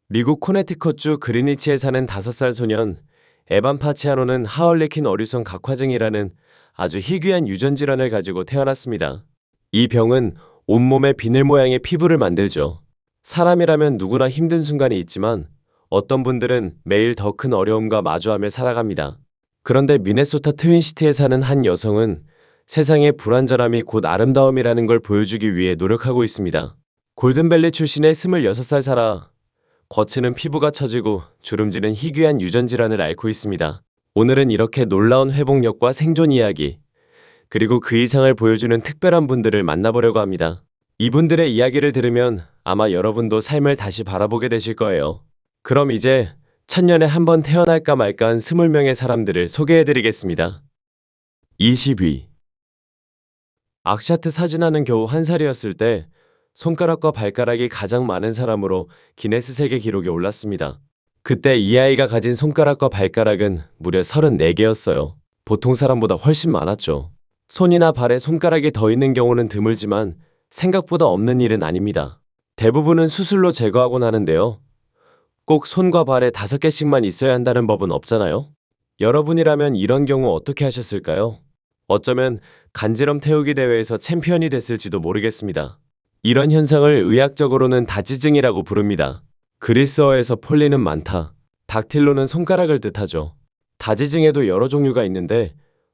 미국 코네티컷주 그리니치에 사는 5살 소년 에반 파치아노는 하얼레킨 어류성 각화증이라는 아주 희귀한 유전 질환을 가지고 태어났습니다. 이 병은 온몸에 비늘 모양의 피부를 만들죠. 사람이라면 누구나 힘든 순간이 있지만 어떤 분들은 매일 더 큰 어려움과 마주하며 살아갑니다. 그런데 미네소타 트윈시티에 사는 한 여성은 세상의 불완전함이 곧 아름다움이라는 걸 보여주기 위해 노력하고 있습니다. 골든밸리 출신의 26살 사라, 거치는 피부가 처지고 주름지는 희귀한 유전 질환을 앓고 있습니다. 오늘은 이렇게 놀라운 회복력과 생존 이야기, 그리고 그 이상을 보여주는 특별한 분들을 만나보려고 합니다. 이분들의 이야기를 들으면 아마 여러분도 삶을 다시 바라보게 되실 거예요. 그럼 이제 천년에 한 번 태어날까 말까한 20명의 사람들을 소개해드리겠습니다. 20위. 악샤트 사진하는 겨우 1살이었을 때 손가락과 발가락이 가장 많은 사람으로 기네스 세계 기록에 올랐습니다. 그때 이 아이가 가진 손가락과 발가락은 무려 34개였어요. 보통 사람보다 훨씬 많았죠. 손이나 발에 손가락이 더 있는 경우는 드물지만 생각보다 없는 일은 아닙니다. 대부분은 수술로 제거하곤 하는데요. 꼭 손과 발에 5개씩만 있어야 한다는 법은 없잖아요. 여러분이라면 이런 경우 어떻게 하셨을까요? 어쩌면 간지럼 태우기 대회에서 챔피언이 됐을지도 모르겠습니다. 이런 현상을 의학적으로는 다지증이라고 부릅니다. 그리스어에서 폴리는 많다, 닥틸로는 손가락을 뜻하죠. 다지증에도 여러 종류가 있는데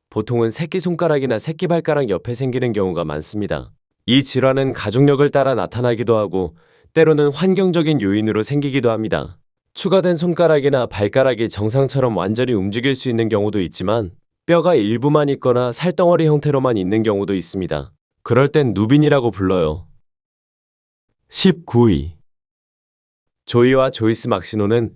보통은 새끼손가락이나 새끼발가락 옆에 생기는 경우가 많습니다. 이 질환은 가족력을 따라 나타나기도 하고 때로는 환경적인 요인으로 생기기도 합니다. 추가된 손가락이나 발가락이 정상처럼 완전히 움직일 수 있는 경우도 있지만 뼈가 일부만 있거나 살덩어리 형태로만 있는 경우도 있습니다. 그럴 땐 누빈이라고 불러요. 19위. 조이와 조이스 막시노는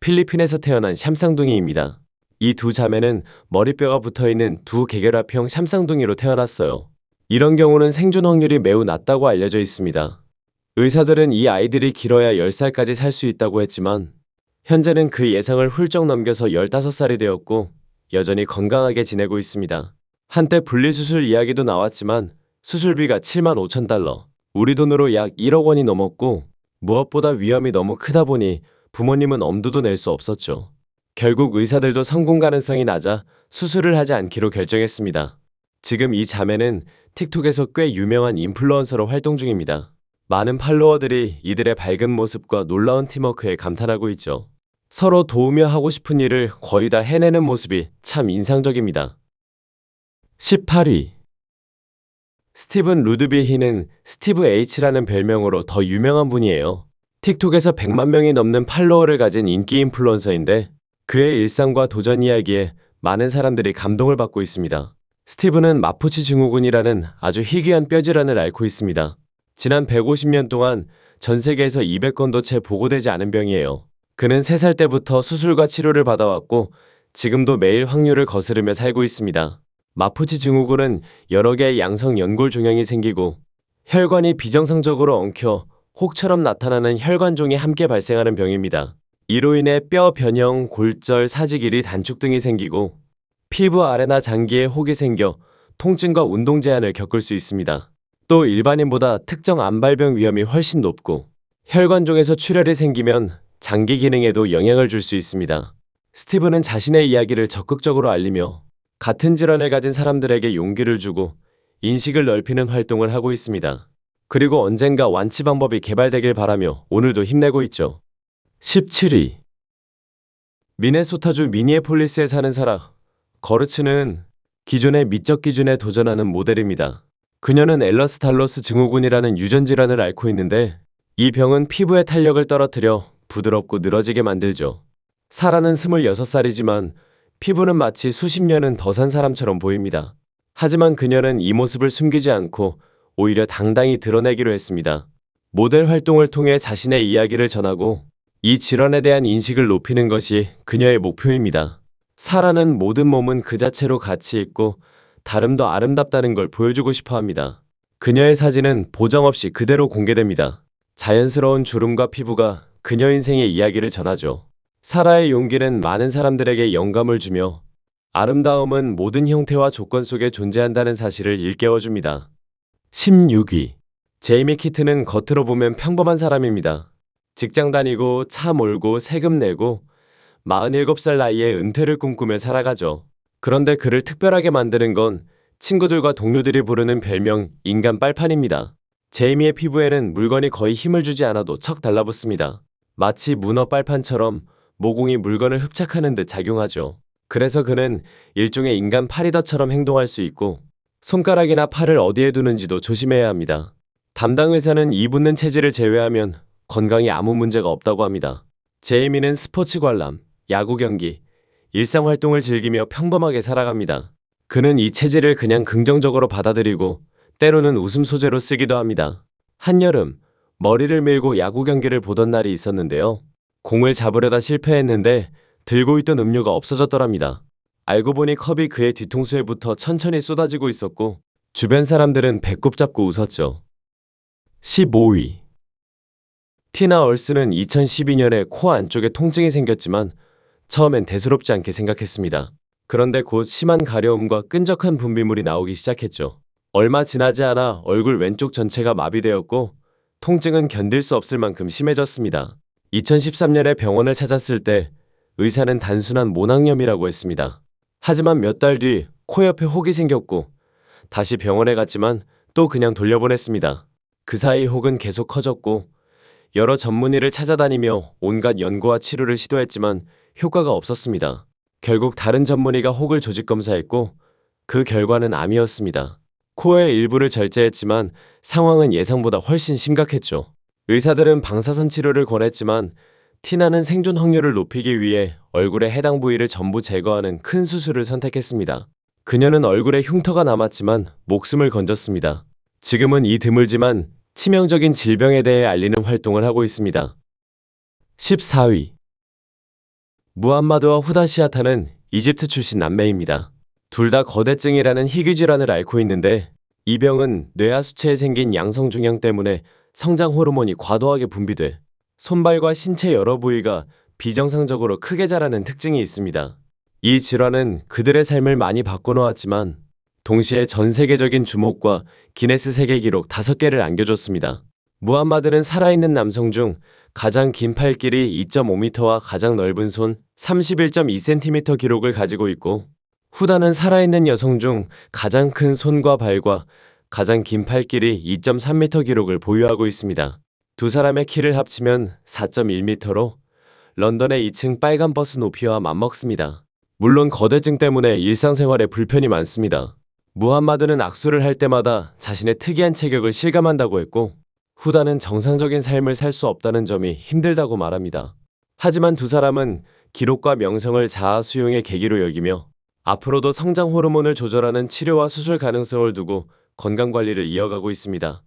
필리핀에서 태어난 샴쌍둥이입니다. 이 두 자매는 머리뼈가 붙어있는 두 계결합형 샴쌍둥이로 태어났어요. 이런 경우는 생존 확률이 매우 낮다고 알려져 있습니다. 의사들은 이 아이들이 길어야 10살까지 살 수 있다고 했지만 현재는 그 예상을 훌쩍 넘겨서 15살이 되었고 여전히 건강하게 지내고 있습니다. 한때 분리수술 이야기도 나왔지만 수술비가 75,000달러, 우리 돈으로 약 1억 원이 넘었고 무엇보다 위험이 너무 크다 보니 부모님은 엄두도 낼 수 없었죠. 결국 의사들도 성공 가능성이 낮아 수술을 하지 않기로 결정했습니다. 지금 이 자매는 틱톡에서 꽤 유명한 인플루언서로 활동 중입니다. 많은 팔로워들이 이들의 밝은 모습과 놀라운 팀워크에 감탄하고 있죠. 서로 도우며 하고 싶은 일을 거의 다 해내는 모습이 참 인상적입니다. 18위. 스티븐 루드빌히는 스티브 H라는 별명으로 더 유명한 분이에요. 틱톡에서 100만 명이 넘는 팔로워를 가진 인기 인플루언서인데 그의 일상과 도전 이야기에 많은 사람들이 감동을 받고 있습니다. 스티브는 마푸치 증후군이라는 아주 희귀한 뼈 질환을 앓고 있습니다. 지난 150년 동안 전 세계에서 200건도 채 보고되지 않은 병이에요. 그는 3살 때부터 수술과 치료를 받아왔고 지금도 매일 확률을 거스르며 살고 있습니다. 마푸치 증후군은 여러 개의 양성 연골 종양이 생기고 혈관이 비정상적으로 엉켜 혹처럼 나타나는 혈관종이 함께 발생하는 병입니다. 이로 인해 뼈 변형, 골절, 사지 길이 단축 등이 생기고 피부 아래나 장기에 혹이 생겨 통증과 운동 제한을 겪을 수 있습니다. 또 일반인보다 특정 암발병 위험이 훨씬 높고 혈관종에서 출혈이 생기면 장기 기능에도 영향을 줄 수 있습니다. 스티브는 자신의 이야기를 적극적으로 알리며 같은 질환을 가진 사람들에게 용기를 주고 인식을 넓히는 활동을 하고 있습니다. 그리고 언젠가 완치 방법이 개발되길 바라며 오늘도 힘내고 있죠. 17위. 미네소타주 미니애폴리스에 사는 사라, 거르츠는 기존의 미적 기준에 도전하는 모델입니다. 그녀는 엘러스탈로스 증후군이라는 유전 질환을 앓고 있는데 이 병은 피부의 탄력을 떨어뜨려 부드럽고 늘어지게 만들죠. 사라는 26살이지만 피부는 마치 수십 년은 더 산 사람처럼 보입니다. 하지만 그녀는 이 모습을 숨기지 않고 오히려 당당히 드러내기로 했습니다. 모델 활동을 통해 자신의 이야기를 전하고 이 질환에 대한 인식을 높이는 것이 그녀의 목표입니다. 사라는 모든 몸은 그 자체로 가치 있고 다름도 아름답다는 걸 보여주고 싶어 합니다. 그녀의 사진은 보정 없이 그대로 공개됩니다. 자연스러운 주름과 피부가 그녀 인생의 이야기를 전하죠. 사라의 용기는 많은 사람들에게 영감을 주며 아름다움은 모든 형태와 조건 속에 존재한다는 사실을 일깨워줍니다. 16위. 제이미 키튼은 겉으로 보면 평범한 사람입니다. 직장 다니고 차 몰고 세금 내고 47살 나이에 은퇴를 꿈꾸며 살아가죠. 그런데 그를 특별하게 만드는 건 친구들과 동료들이 부르는 별명 인간 빨판입니다. 제이미의 피부에는 물건이 거의 힘을 주지 않아도 척 달라붙습니다. 마치 문어 빨판처럼 모공이 물건을 흡착하는 듯 작용하죠. 그래서 그는 일종의 인간 파리더처럼 행동할 수 있고 손가락이나 팔을 어디에 두는지도 조심해야 합니다. 담당 의사는 이 붓는 체질을 제외하면 건강에 아무 문제가 없다고 합니다. 제이미는 스포츠 관람, 야구 경기, 일상 활동을 즐기며 평범하게 살아갑니다. 그는 이 체질을 그냥 긍정적으로 받아들이고 때로는 웃음 소재로 쓰기도 합니다. 한여름, 머리를 밀고 야구 경기를 보던 날이 있었는데요. 공을 잡으려다 실패했는데 들고 있던 음료가 없어졌더랍니다. 알고 보니 컵이 그의 뒤통수에 붙어 천천히 쏟아지고 있었고 주변 사람들은 배꼽 잡고 웃었죠. 15위. 티나 얼스는 2012년에 코 안쪽에 통증이 생겼지만 처음엔 대수롭지 않게 생각했습니다. 그런데 곧 심한 가려움과 끈적한 분비물이 나오기 시작했죠. 얼마 지나지 않아 얼굴 왼쪽 전체가 마비되었고 통증은 견딜 수 없을 만큼 심해졌습니다. 2013년에 병원을 찾았을 때 의사는 단순한 모낭염이라고 했습니다. 하지만 몇 달 뒤 코 옆에 혹이 생겼고 다시 병원에 갔지만 또 그냥 돌려보냈습니다. 그 사이 혹은 계속 커졌고 여러 전문의를 찾아다니며 온갖 연구와 치료를 시도했지만 효과가 없었습니다. 결국 다른 전문의가 혹을 조직 검사했고 그 결과는 암이었습니다. 코의 일부를 절제했지만 상황은 예상보다 훨씬 심각했죠. 의사들은 방사선 치료를 권했지만 티나는 생존 확률을 높이기 위해 얼굴의 해당 부위를 전부 제거하는 큰 수술을 선택했습니다. 그녀는 얼굴에 흉터가 남았지만 목숨을 건졌습니다. 지금은 이 드물지만 치명적인 질병에 대해 알리는 활동을 하고 있습니다. 14위. 무함마드와 후다시아타는 이집트 출신 남매입니다. 둘 다 거대증이라는 희귀 질환을 앓고 있는데 이 병은 뇌하 수체에 생긴 양성종양 때문에 성장 호르몬이 과도하게 분비돼 손발과 신체 여러 부위가 비정상적으로 크게 자라는 특징이 있습니다. 이 질환은 그들의 삶을 많이 바꿔놓았지만 동시에 전 세계적인 주목과 기네스 세계 기록 5개를 안겨줬습니다. 무함마드는 살아있는 남성 중 가장 긴 팔 길이 2.5m와 가장 넓은 손 31.2cm 기록을 가지고 있고 후다는 살아있는 여성 중 가장 큰 손과 발과 가장 긴 팔 길이 2.3m 기록을 보유하고 있습니다. 두 사람의 키를 합치면 4.1m로 런던의 2층 빨간 버스 높이와 맞먹습니다. 물론 거대증 때문에 일상생활에 불편이 많습니다. 무함마드는 악수를 할 때마다 자신의 특이한 체격을 실감한다고 했고 후다는 정상적인 삶을 살 수 없다는 점이 힘들다고 말합니다. 하지만 두 사람은 기록과 명성을 자아 수용의 계기로 여기며 앞으로도 성장 호르몬을 조절하는 치료와 수술 가능성을 두고 건강관리를 이어가고 있습니다.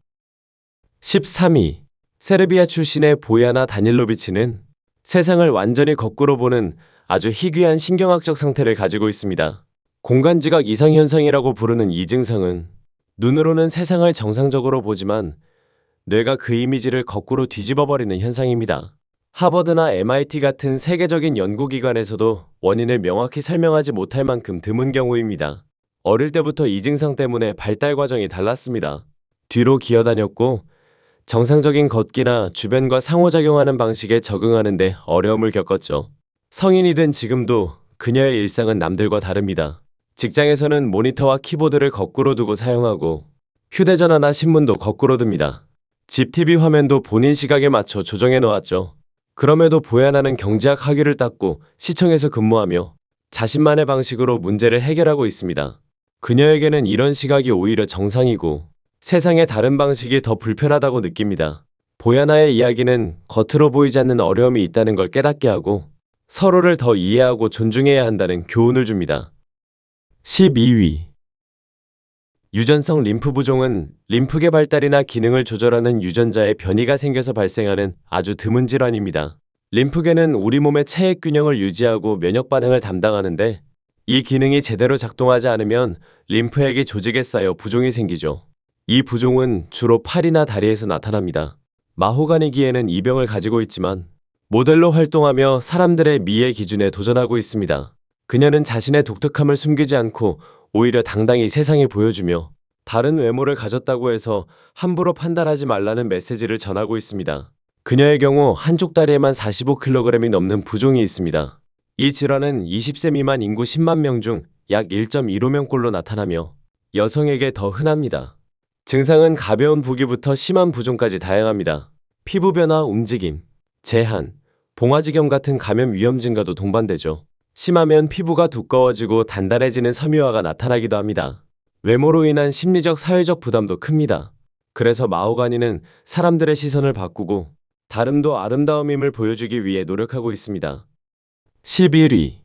13위. 세르비아 출신의 보야나 다닐로비치는 세상을 완전히 거꾸로 보는 아주 희귀한 신경학적 상태를 가지고 있습니다. 공간지각 이상현상이라고 부르는 이 증상은 눈으로는 세상을 정상적으로 보지만 뇌가 그 이미지를 거꾸로 뒤집어버리는 현상입니다. 하버드나 MIT 같은 세계적인 연구기관에서도 원인을 명확히 설명하지 못할 만큼 드문 경우입니다. 어릴 때부터 이 증상 때문에 발달 과정이 달랐습니다. 뒤로 기어다녔고 정상적인 걷기나 주변과 상호작용하는 방식에 적응하는 데 어려움을 겪었죠. 성인이 된 지금도 그녀의 일상은 남들과 다릅니다. 직장에서는 모니터와 키보드를 거꾸로 두고 사용하고 휴대전화나 신문도 거꾸로 듭니다. 집 TV 화면도 본인 시각에 맞춰 조정해 놓았죠. 그럼에도 보야나는 경제학 학위를 땄고 시청에서 근무하며 자신만의 방식으로 문제를 해결하고 있습니다. 그녀에게는 이런 시각이 오히려 정상이고 세상의 다른 방식이 더 불편하다고 느낍니다. 보야나의 이야기는 겉으로 보이지 않는 어려움이 있다는 걸 깨닫게 하고 서로를 더 이해하고 존중해야 한다는 교훈을 줍니다. 12위. 유전성 림프 부종은 림프계 발달이나 기능을 조절하는 유전자의 변이가 생겨서 발생하는 아주 드문 질환입니다. 림프계는 우리 몸의 체액 균형을 유지하고 면역 반응을 담당하는데 이 기능이 제대로 작동하지 않으면 림프액이 조직에 쌓여 부종이 생기죠. 이 부종은 주로 팔이나 다리에서 나타납니다. 마호가니기에는 이 병을 가지고 있지만 모델로 활동하며 사람들의 미의 기준에 도전하고 있습니다. 그녀는 자신의 독특함을 숨기지 않고 오히려 당당히 세상에 보여주며 다른 외모를 가졌다고 해서 함부로 판단하지 말라는 메시지를 전하고 있습니다. 그녀의 경우 한쪽 다리에만 45kg이 넘는 부종이 있습니다. 이 질환은 20세 미만 인구 10만 명 중 약 1.15명꼴로 나타나며 여성에게 더 흔합니다. 증상은 가벼운 부기부터 심한 부종까지 다양합니다. 피부 변화, 움직임, 제한, 봉화지경 같은 감염 위험 증가도 동반되죠. 심하면 피부가 두꺼워지고 단단해지는 섬유화가 나타나기도 합니다. 외모로 인한 심리적, 사회적 부담도 큽니다. 그래서 마호가니는 사람들의 시선을 바꾸고 다름도 아름다움임을 보여주기 위해 노력하고 있습니다. 11위.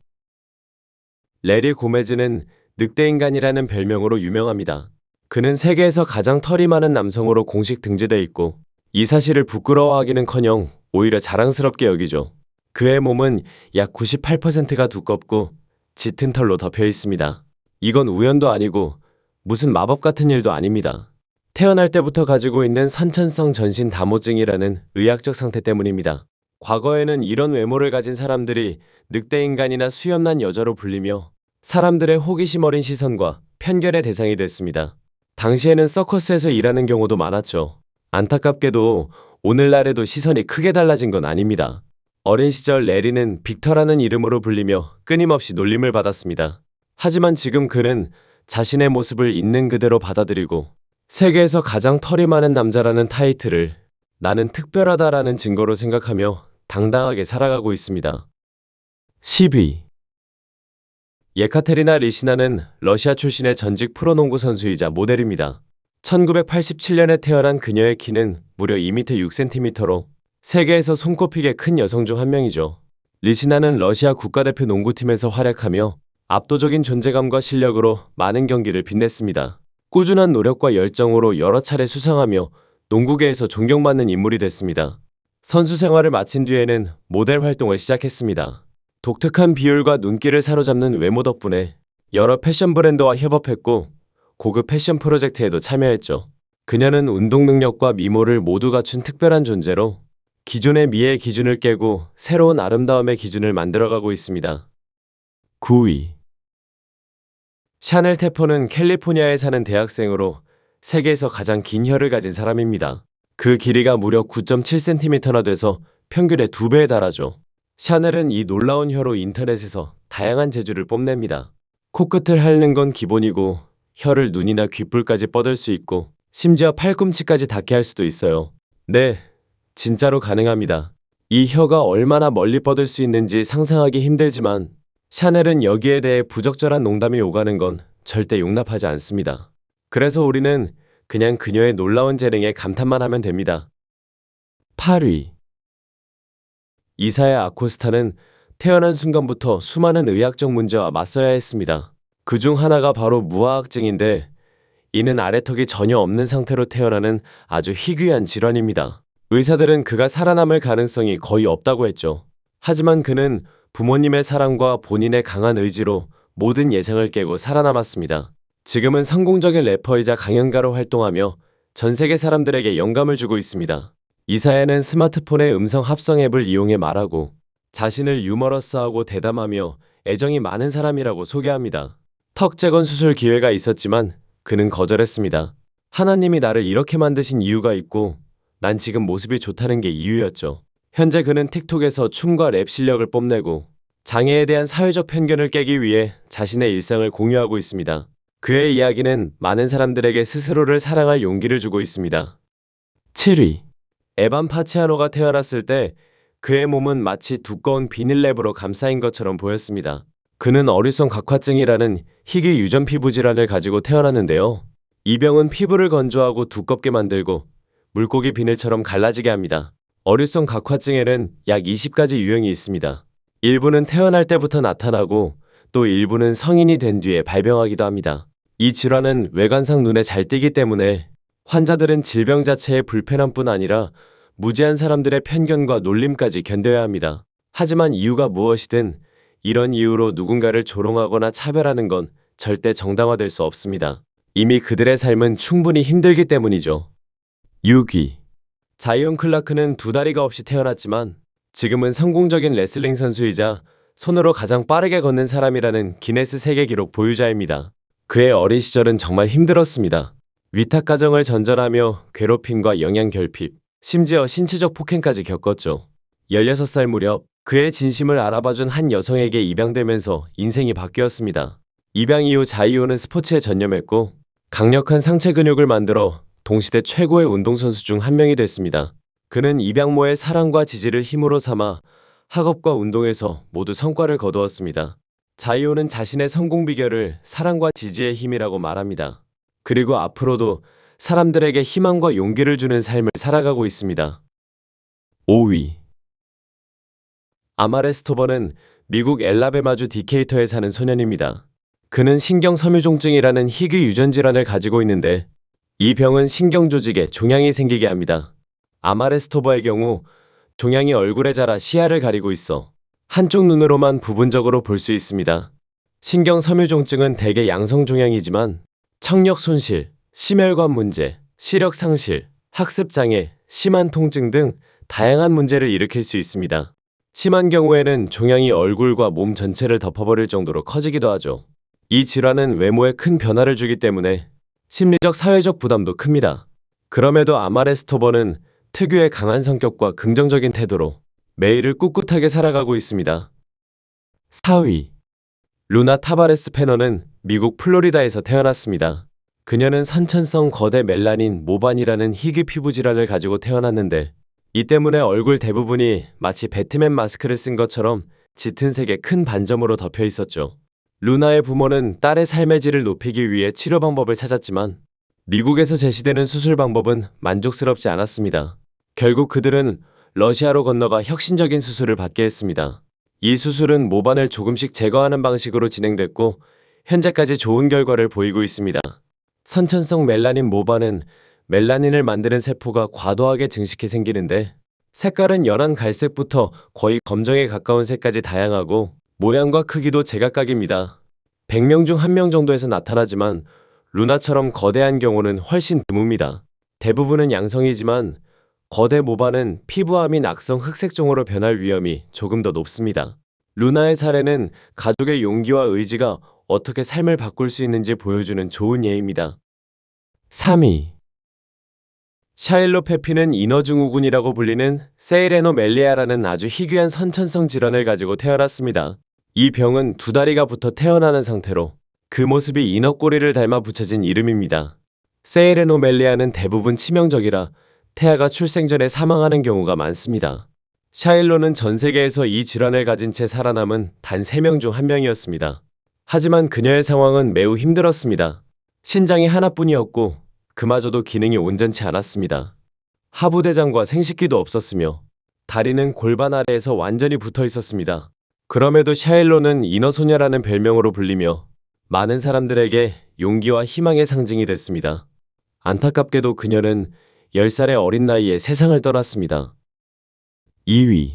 레리 고메즈는 늑대인간이라는 별명으로 유명합니다. 그는 세계에서 가장 털이 많은 남성으로 공식 등재돼 있고 이 사실을 부끄러워하기는커녕 오히려 자랑스럽게 여기죠. 그의 몸은 약 98%가 두껍고 짙은 털로 덮여 있습니다. 이건 우연도 아니고 무슨 마법 같은 일도 아닙니다. 태어날 때부터 가지고 있는 선천성 전신 다모증이라는 의학적 상태 때문입니다. 과거에는 이런 외모를 가진 사람들이 늑대인간이나 수염난 여자로 불리며 사람들의 호기심 어린 시선과 편견의 대상이 됐습니다. 당시에는 서커스에서 일하는 경우도 많았죠. 안타깝게도 오늘날에도 시선이 크게 달라진 건 아닙니다. 어린 시절 레리는 빅터라는 이름으로 불리며 끊임없이 놀림을 받았습니다. 하지만 지금 그는 자신의 모습을 있는 그대로 받아들이고 세계에서 가장 털이 많은 남자라는 타이틀을 나는 특별하다라는 증거로 생각하며 당당하게 살아가고 있습니다. 10위. 예카테리나 리시나는 러시아 출신의 전직 프로농구 선수이자 모델입니다. 1987년에 태어난 그녀의 키는 무려 2m 6cm로 세계에서 손꼽히게 큰 여성 중 한 명이죠. 리시나는 러시아 국가대표 농구팀에서 활약하며 압도적인 존재감과 실력으로 많은 경기를 빛냈습니다. 꾸준한 노력과 열정으로 여러 차례 수상하며 농구계에서 존경받는 인물이 됐습니다. 선수 생활을 마친 뒤에는 모델 활동을 시작했습니다. 독특한 비율과 눈길을 사로잡는 외모 덕분에 여러 패션 브랜드와 협업했고 고급 패션 프로젝트에도 참여했죠. 그녀는 운동 능력과 미모를 모두 갖춘 특별한 존재로 기존의 미의 기준을 깨고 새로운 아름다움의 기준을 만들어가고 있습니다. 9위. 샤넬 테퍼는 캘리포니아에 사는 대학생으로 세계에서 가장 긴 혀를 가진 사람입니다. 그 길이가 무려 9.7cm나 돼서 평균의 2배에 달하죠. 샤넬은 이 놀라운 혀로 인터넷에서 다양한 재주를 뽐냅니다. 코끝을 핥는 건 기본이고 혀를 눈이나 귓불까지 뻗을 수 있고 심지어 팔꿈치까지 닿게 할 수도 있어요. 네, 진짜로 가능합니다. 이 혀가 얼마나 멀리 뻗을 수 있는지 상상하기 힘들지만 샤넬은 여기에 대해 부적절한 농담이 오가는 건 절대 용납하지 않습니다. 그래서 우리는 그냥 그녀의 놀라운 재능에 감탄만 하면 됩니다. 8위. 이사야 아코스타는 태어난 순간부터 수많은 의학적 문제와 맞서야 했습니다. 그중 하나가 바로 무화학증인데 이는 아래턱이 전혀 없는 상태로 태어나는 아주 희귀한 질환입니다. 의사들은 그가 살아남을 가능성이 거의 없다고 했죠. 하지만 그는 부모님의 사랑과 본인의 강한 의지로 모든 예상을 깨고 살아남았습니다. 지금은 성공적인 래퍼이자 강연가로 활동하며 전 세계 사람들에게 영감을 주고 있습니다. 이사야는 스마트폰의 음성 합성 앱을 이용해 말하고 자신을 유머러스하고 대담하며 애정이 많은 사람이라고 소개합니다. 턱 재건 수술 기회가 있었지만 그는 거절했습니다. 하나님이 나를 이렇게 만드신 이유가 있고 난 지금 모습이 좋다는 게 이유였죠. 현재 그는 틱톡에서 춤과 랩 실력을 뽐내고 장애에 대한 사회적 편견을 깨기 위해 자신의 일상을 공유하고 있습니다. 그의 이야기는 많은 사람들에게 스스로를 사랑할 용기를 주고 있습니다. 7위. 에반 파치아노가 태어났을 때 그의 몸은 마치 두꺼운 비닐랩으로 감싸인 것처럼 보였습니다. 그는 어류성 각화증이라는 희귀 유전 피부 질환을 가지고 태어났는데요. 이 병은 피부를 건조하고 두껍게 만들고 물고기 비늘처럼 갈라지게 합니다. 어류성 각화증에는 약 20가지 유형이 있습니다. 일부는 태어날 때부터 나타나고 또 일부는 성인이 된 뒤에 발병하기도 합니다. 이 질환은 외관상 눈에 잘 띄기 때문에 환자들은 질병 자체의 불편함뿐 아니라 무지한 사람들의 편견과 놀림까지 견뎌야 합니다. 하지만 이유가 무엇이든 이런 이유로 누군가를 조롱하거나 차별하는 건 절대 정당화될 수 없습니다. 이미 그들의 삶은 충분히 힘들기 때문이죠. 6위. 자이언 클라크는 두 다리가 없이 태어났지만 지금은 성공적인 레슬링 선수이자 손으로 가장 빠르게 걷는 사람이라는 기네스 세계 기록 보유자입니다. 그의 어린 시절은 정말 힘들었습니다. 위탁 가정을 전전하며 괴롭힘과 영양 결핍, 심지어 신체적 폭행까지 겪었죠. 16살 무렵 그의 진심을 알아봐준 한 여성에게 입양되면서 인생이 바뀌었습니다. 입양 이후 자이오는 스포츠에 전념했고 강력한 상체 근육을 만들어 동시대 최고의 운동선수 중 한 명이 됐습니다. 그는 입양모의 사랑과 지지를 힘으로 삼아 학업과 운동에서 모두 성과를 거두었습니다. 자이오는 자신의 성공 비결을 사랑과 지지의 힘이라고 말합니다. 그리고 앞으로도 사람들에게 희망과 용기를 주는 삶을 살아가고 있습니다. 5위. 아마레 스토버는 미국 엘라베마주 디케이터에 사는 소년입니다. 그는 신경섬유종증이라는 희귀 유전 질환을 가지고 있는데 이 병은 신경 조직에 종양이 생기게 합니다. 아마레 스토버의 경우 종양이 얼굴에 자라 시야를 가리고 있어 한쪽 눈으로만 부분적으로 볼 수 있습니다. 신경섬유종증은 대개 양성 종양이지만 청력 손실, 심혈관 문제, 시력 상실, 학습 장애, 심한 통증 등 다양한 문제를 일으킬 수 있습니다. 심한 경우에는 종양이 얼굴과 몸 전체를 덮어버릴 정도로 커지기도 하죠. 이 질환은 외모에 큰 변화를 주기 때문에 심리적 사회적 부담도 큽니다. 그럼에도 아마레 스토버는 특유의 강한 성격과 긍정적인 태도로 매일을 꿋꿋하게 살아가고 있습니다. 4위. 루나 타바레스 패너는 미국 플로리다에서 태어났습니다. 그녀는 선천성 거대 멜라닌 모반이라는 희귀 피부 질환을 가지고 태어났는데 이 때문에 얼굴 대부분이 마치 배트맨 마스크를 쓴 것처럼 짙은 색의 큰 반점으로 덮여 있었죠. 루나의 부모는 딸의 삶의 질을 높이기 위해 치료 방법을 찾았지만 미국에서 제시되는 수술 방법은 만족스럽지 않았습니다. 결국 그들은 러시아로 건너가 혁신적인 수술을 받게 했습니다. 이 수술은 모반을 조금씩 제거하는 방식으로 진행됐고 현재까지 좋은 결과를 보이고 있습니다. 선천성 멜라닌 모반은 멜라닌을 만드는 세포가 과도하게 증식해 생기는데 색깔은 연한 갈색부터 거의 검정에 가까운 색까지 다양하고 모양과 크기도 제각각입니다. 100명 중 1명 정도에서 나타나지만 루나처럼 거대한 경우는 훨씬 드뭅니다. 대부분은 양성이지만 거대 모반은 피부암 및 악성 흑색종으로 변할 위험이 조금 더 높습니다. 루나의 사례는 가족의 용기와 의지가 어떻게 삶을 바꿀 수 있는지 보여주는 좋은 예입니다. 3위. 샤일로 페피는 인어증후군이라고 불리는 세이레노멜리아라는 아주 희귀한 선천성 질환을 가지고 태어났습니다. 이 병은 두 다리가 붙어 태어나는 상태로 그 모습이 인어꼬리를 닮아 붙여진 이름입니다. 세이레노멜리아는 대부분 치명적이라 태아가 출생 전에 사망하는 경우가 많습니다. 샤일로는 전 세계에서 이 질환을 가진 채 살아남은 단 3명 중 1명이었습니다. 하지만 그녀의 상황은 매우 힘들었습니다. 신장이 하나뿐이었고 그마저도 기능이 온전치 않았습니다. 하부대장과 생식기도 없었으며 다리는 골반 아래에서 완전히 붙어 있었습니다. 그럼에도 샤일로는 인어소녀라는 별명으로 불리며 많은 사람들에게 용기와 희망의 상징이 됐습니다. 안타깝게도 그녀는 10살의 어린 나이에 세상을 떠났습니다. 2위.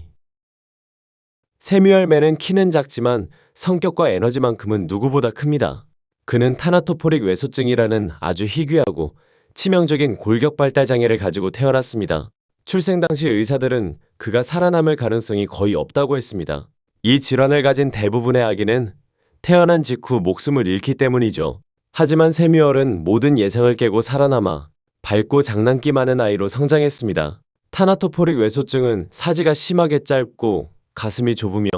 세뮤얼 맨은 키는 작지만 성격과 에너지만큼은 누구보다 큽니다. 그는 타나토포릭 외소증이라는 아주 희귀하고 치명적인 골격 발달 장애를 가지고 태어났습니다. 출생 당시 의사들은 그가 살아남을 가능성이 거의 없다고 했습니다. 이 질환을 가진 대부분의 아기는 태어난 직후 목숨을 잃기 때문이죠. 하지만 세뮤얼은 모든 예상을 깨고 살아남아 밝고 장난기 많은 아이로 성장했습니다. 타나토포릭 외소증은 사지가 심하게 짧고 가슴이 좁으며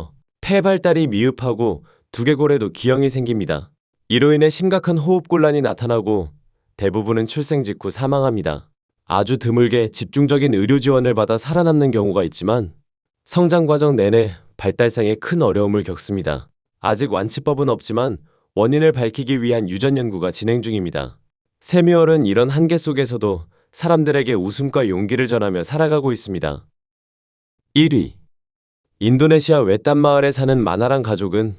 폐 발달이 미흡하고 두개골에도 기형이 생깁니다. 이로 인해 심각한 호흡곤란이 나타나고 대부분은 출생 직후 사망합니다. 아주 드물게 집중적인 의료 지원을 받아 살아남는 경우가 있지만 성장 과정 내내 발달상에 큰 어려움을 겪습니다. 아직 완치법은 없지만 원인을 밝히기 위한 유전 연구가 진행 중입니다. 세뮤얼은 이런 한계 속에서도 사람들에게 웃음과 용기를 전하며 살아가고 있습니다. 1위. 인도네시아 외딴 마을에 사는 마나랑 가족은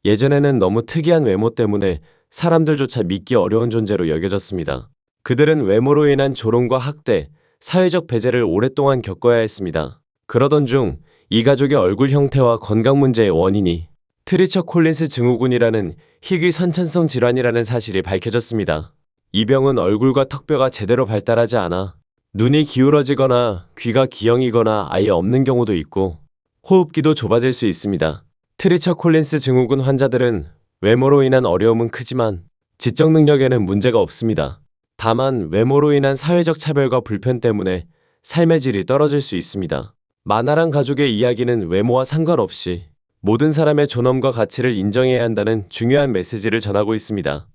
예전에는 너무 특이한 외모 때문에 사람들조차 믿기 어려운 존재로 여겨졌습니다. 그들은 외모로 인한 조롱과 학대, 사회적 배제를 오랫동안 겪어야 했습니다. 그러던 중 이 가족의 얼굴 형태와 건강 문제의 원인이 트리처 콜린스 증후군이라는 희귀 선천성 질환이라는 사실이 밝혀졌습니다. 이 병은 얼굴과 턱뼈가 제대로 발달하지 않아 눈이 기울어지거나 귀가 기형이거나 아예 없는 경우도 있고 호흡기도 좁아질 수 있습니다. 트리처 콜린스 증후군 환자들은 외모로 인한 어려움은 크지만 지적 능력에는 문제가 없습니다. 다만 외모로 인한 사회적 차별과 불편 때문에 삶의 질이 떨어질 수 있습니다. 만화랑 가족의 이야기는 외모와 상관없이 모든 사람의 존엄과 가치를 인정해야 한다는 중요한 메시지를 전하고 있습니다.